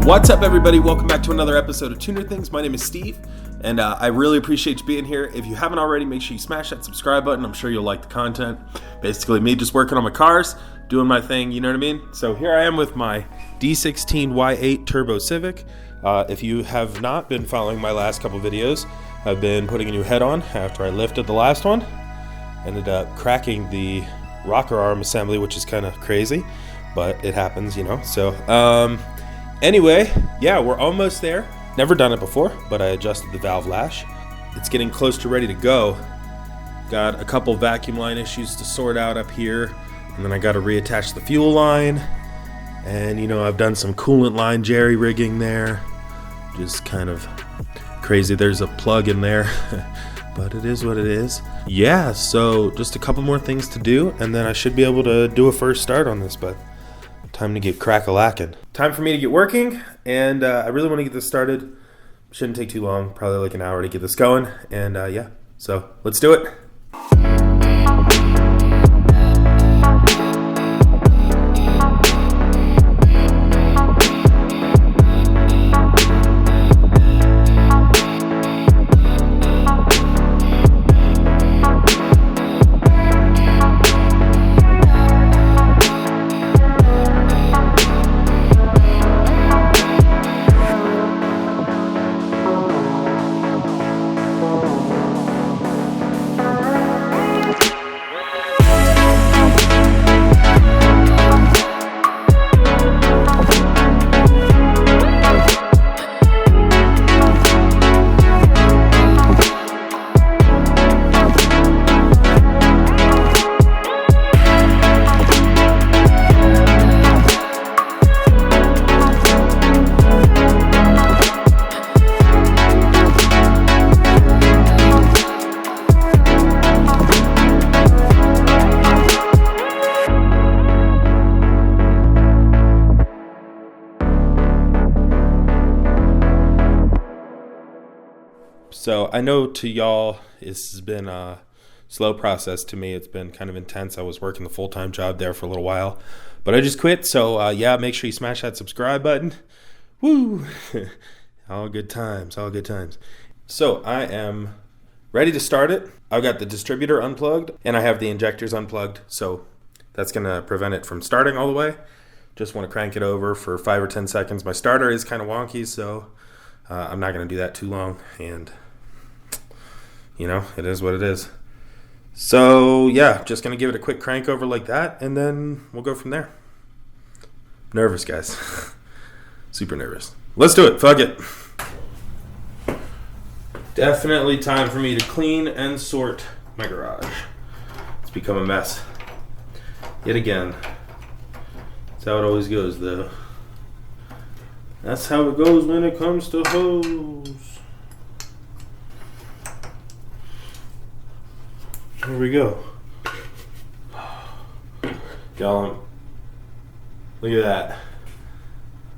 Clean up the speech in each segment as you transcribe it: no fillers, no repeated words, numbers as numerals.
What's up, everybody? Welcome back to another episode of TunerThings. My name is Steve, and I really appreciate you being here. If you haven't already, make sure you smash that subscribe button. I'm sure you'll like the content. Basically, me just working on my cars, doing my thing, you know what I mean? So here I am with my D16Y8 Turbo Civic. If you have not been following my last couple videos, I've been putting a new head on after I lifted the last one. Ended up cracking the rocker arm assembly, which is kind of crazy, but it happens, you know? So, anyway, yeah, we're almost there. Never done it before, but I adjusted the valve lash. It's getting close to ready to go. Got a couple vacuum line issues to sort out up here, and then I got to reattach the fuel line. And, you know, I've done some coolant line jerry rigging there. Just kind of crazy. There's a plug in there, but it is what it is. Yeah, so just a couple more things to do, and then I should be able to do a first start on this, but time to get crack-a-lackin'. Time for me to get working, and I really want to get this started. Shouldn't take too long, probably like an hour to get this going, and yeah, so let's do it. So I know to y'all, this has been a slow process. To me, it's been kind of intense. I was working the full-time job there for a little while, but I just quit. So yeah, make sure you smash that subscribe button. Woo! All good times, all good times. So I am ready to start it. I've got the distributor unplugged and I have the injectors unplugged. So that's gonna prevent it from starting all the way. Just wanna crank it over for 5 or 10 seconds. My starter is kind of wonky, so I'm not gonna do that too long, and you know, it is what it is. So yeah, just gonna give it a quick crank over like that, and then we'll go from there. Nervous, guys. Super nervous. Let's do it. Fuck it. Definitely time for me to clean and sort my garage. It's become a mess yet again. That's how it always goes, though. That's how it goes when it comes to hose. Here we go. Y'all, look at that.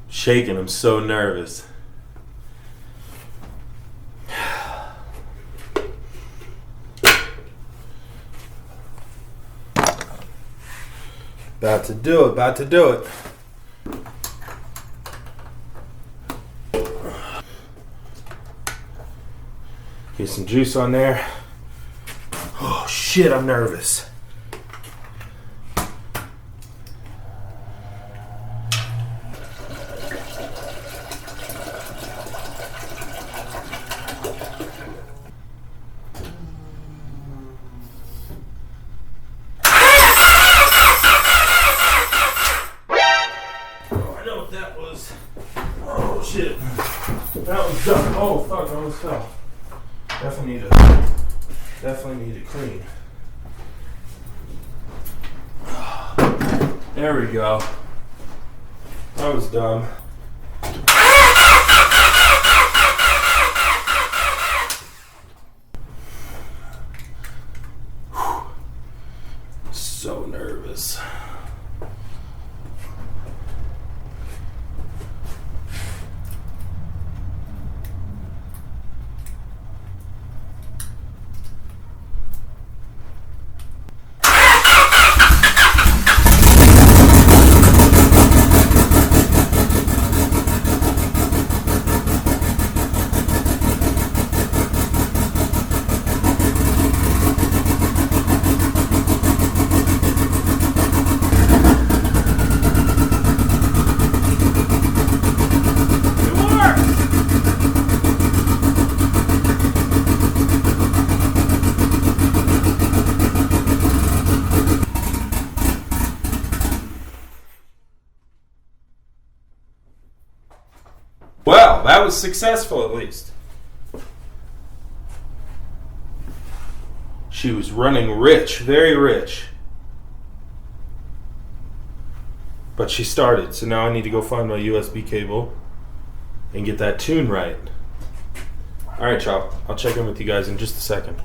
Shaking, I'm so nervous. About to do it, about to do it. Get some juice on there. Oh shit, I'm nervous. Oh, I know what that was. Oh shit. That was dumb. Oh fuck, I almost fell. Definitely need to clean. There we go. That was dumb. So nervous. that was successful at least. She was running rich, very rich. But she started, so now I need to go find my USB cable and get that tune right. Alright, y'all. I'll check in with you guys in just a second.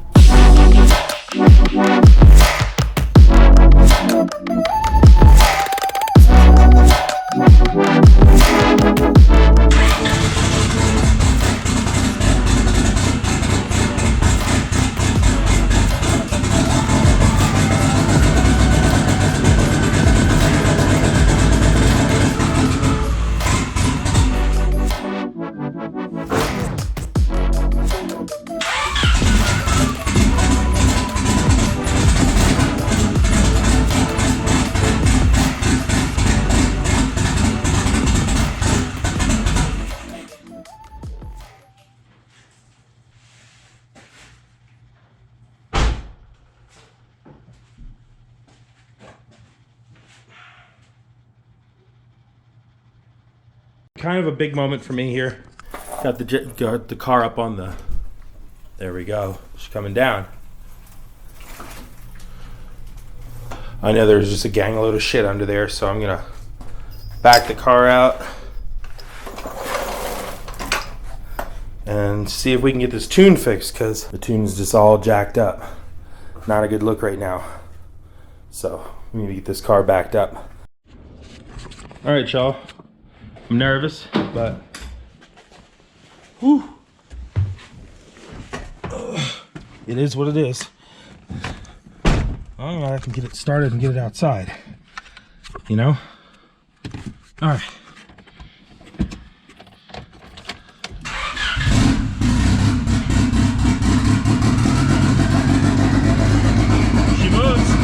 Kind of a big moment for me here. Got the car up on the... There we go. She's coming down. I know there's just a gang load of shit under there, so I'm gonna back the car out and see if we can get this tune fixed, because the tune's just all jacked up. Not a good look right now. So we need to get this car backed up. All right, y'all. I'm nervous, but whew, it is what it is. Oh, I can get it started and get it outside, you know? All right. She moves.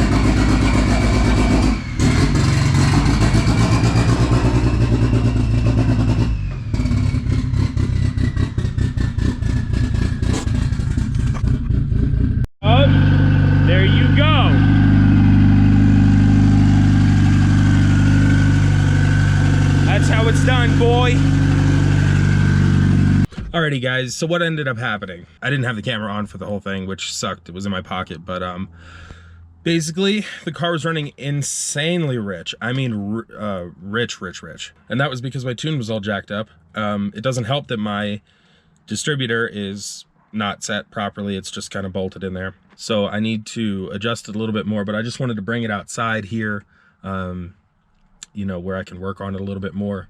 There you go. That's how it's done, boy. Alrighty, guys, so what ended up happening? I didn't have the camera on for the whole thing, which sucked. It was in my pocket, but basically the car was running insanely rich. I mean rich. And that was because my tune was all jacked up. It doesn't help that my distributor is not set properly. It's just kind of bolted in there. So I need to adjust it a little bit more, but I just wanted to bring it outside here, you know, where I can work on it a little bit more.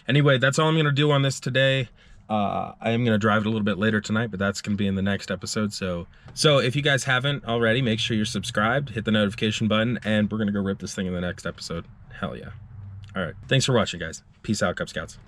Anyway, that's all I'm going to do on this today. I am going to drive it a little bit later tonight, but that's going to be in the next episode. So if you guys haven't already, make sure you're subscribed, hit the notification button, and we're going to go rip this thing in the next episode. Hell yeah. All right. Thanks for watching, guys. Peace out, Cub Scouts.